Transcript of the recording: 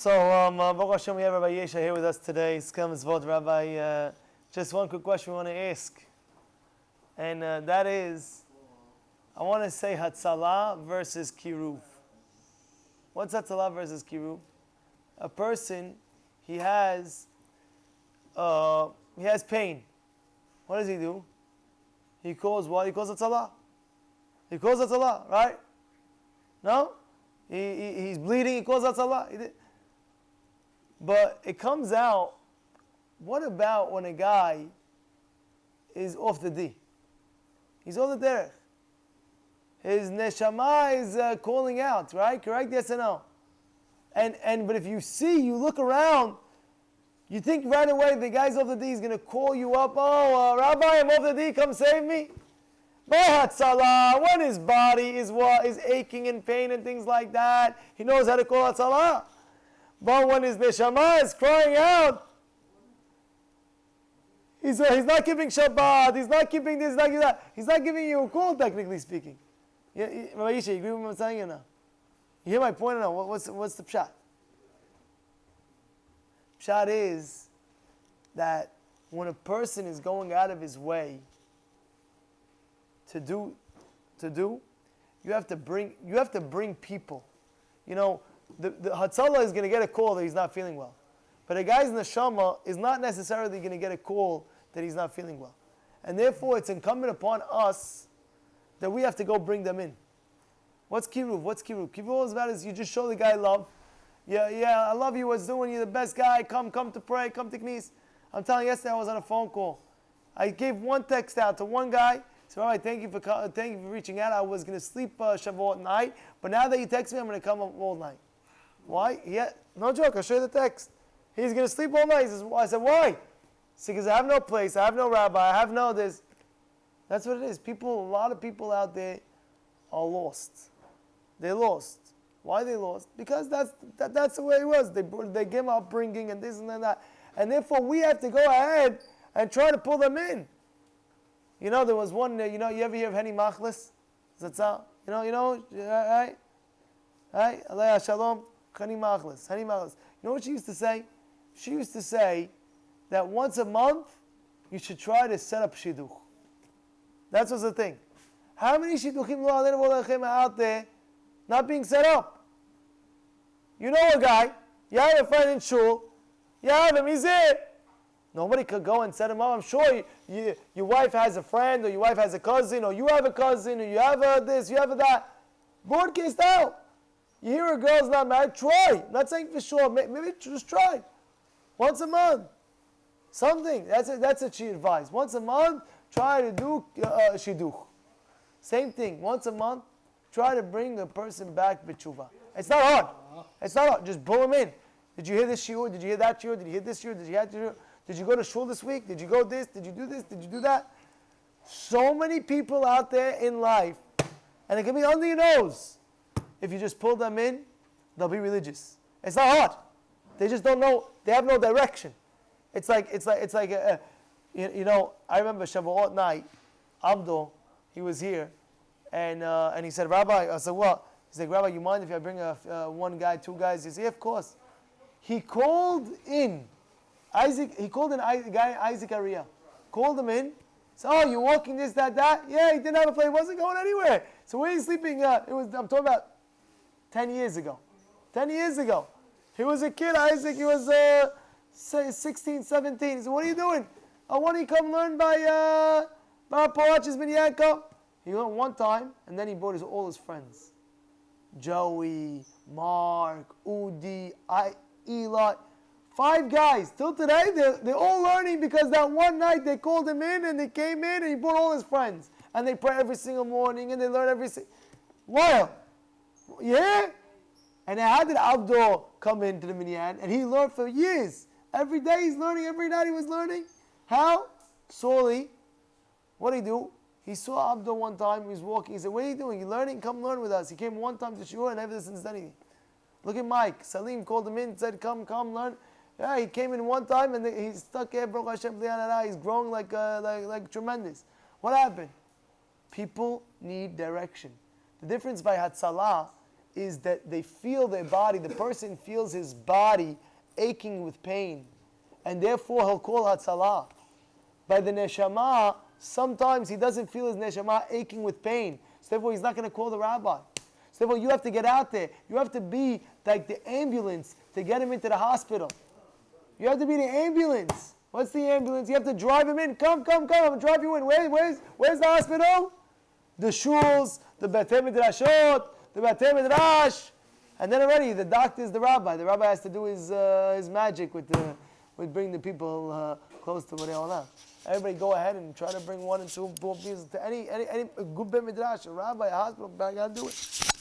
So, Baruch Hashem, we have Rabbi Yesha here with us today. Rabbi, just one quick question we want to ask. And that is, I want to say Hatzalah versus KIRUV. What's Hatzalah versus KIRUV? A person, he has pain. What does he do? He calls what? He calls Hatzalah. He calls Hatzalah, right? No? He's bleeding, he calls Hatzalah. But it comes out, what about when a guy is off the D? He's off the derech. His neshama is calling out, right? Correct? Yes or no? But if you look around, you think right away the guy's off the D, he's going to call you up, Rabbi, I'm off the D, come save me. Hatzalah, when his body is aching and pain and things like that, he knows how to call Hatzalah. But when his neshama is crying out, he's not giving Shabbat, he's not keeping this, not that. He's not giving you a call, technically speaking. Rabbi Yisha, you agree with what I'm saying or no? You hear my point or no? What's the pshat? Pshat is that when a person is going out of his way to do, you have to bring people. You know, the Hatzalah is going to get a call that he's not feeling well. But a guy's neshama is not necessarily going to get a call that he's not feeling well. And therefore, it's incumbent upon us that we have to go bring them in. What's KIRUV? KIRUV is about is you just show the guy love. Yeah, I love you, what's doing, you're the best guy, come to pray, come to knees. I'm telling you, yesterday I was on a phone call. I gave one text out to one guy. So, Rabbi, thank you for reaching out. I was going to sleep Shavuot night, but now that you text me, I'm going to come up all night. Why? Yeah, no joke. I'll show you the text. He's going to sleep all night. He says, I said, why? He said, because I have no place, I have no rabbi, I have no this. That's what it is. A lot of people out there are lost. They're lost. Why are they lost? Because that's the way it was. They gave upbringing and this and that. And therefore, we have to go ahead and try to pull them in. You know, there was one, you ever hear of HENNY MACHLIS? Does that sound? Right? Right? Alei Shalom, HENNY MACHLIS. You know what she used to say? She used to say that once a month, you should try to set up shidduch. That was the thing. How many shidduchim are out there not being set up? You know a guy, you have a friend in shul, you have him, he's there. Nobody could go and set him up. I'm sure your wife has a friend, or your wife has a cousin, or you have a cousin, or you have this, you have that. Broadcast out. You hear a girl's not married, try. I'm not saying for sure, maybe just try. Once a month. Something. That's what she advised. Once a month, try to do shidduch. Same thing. Once a month, try to bring a person back b'tshuva. It's not hard. Just pull him in. Did you hear this shiur? Did you hear that shiur? Did you hear this shiur? Did you hear that shiur? Did you go to shul this week? Did you go this? Did you do this? Did you do that? So many people out there in life, and it can be under your nose. If you just pull them in, they'll be religious. It's not hard. They just don't know. They have no direction. It's like I remember Shavuot night, Abdul, he was here, and he said, Rabbi, I said, what? He said, Rabbi, you mind if I bring one guy, two guys? He said, yeah, of course. He called in a guy, Isaac Ariah. Called him in. Said, you're walking this, that. Yeah, he didn't have a place. He wasn't going anywhere. So where are you sleeping? I'm talking about 10 years ago. 10 years ago. He was a kid, Isaac. He was 16, 17. He said, what are you doing? I want you to come learn by Palacci's Minyanko. He learned one time, and then he brought all his friends. Joey, Mark, Udi, Eli. 5 guys. Till today, they're all learning because that one night they called him in and they came in and he brought all his friends. And they pray every single morning and they learn every single... Wow. Yeah? And how did Abdul come into the minyan? And he learned for years. Every day he's learning. Every night he was learning. How? Slowly. What did he do? He saw Abdul one time. He was walking. He said, what are you doing? You learning? Come learn with us. He came one time to shiur and ever since then anything. Look at Mike. Salim called him in, said, come learn. Yeah, he came in one time and he's stuck here, Baruch Hashem, he's growing like tremendous. What happened? People need direction. The difference by Hatzalah is that they feel their body, the person feels his body aching with pain, and therefore he'll call Hatzalah. By the neshama, sometimes he doesn't feel his neshama aching with pain, so therefore he's not going to call the rabbi. So therefore you have to get out there. You have to be like the ambulance to get him into the hospital. You have to be the ambulance. What's the ambulance? You have to drive him in. Come, I'm going to drive you in. Where's the hospital? The shuls, the Batei Midrashot, the Batei Midrash. And then already the doctor is the rabbi. The rabbi has to do his magic with bringing the people close to Borei Olam. Everybody go ahead and try to bring 1 and 2 pieces to any good Bet Midrash, a rabbi, a hospital, I got to do it.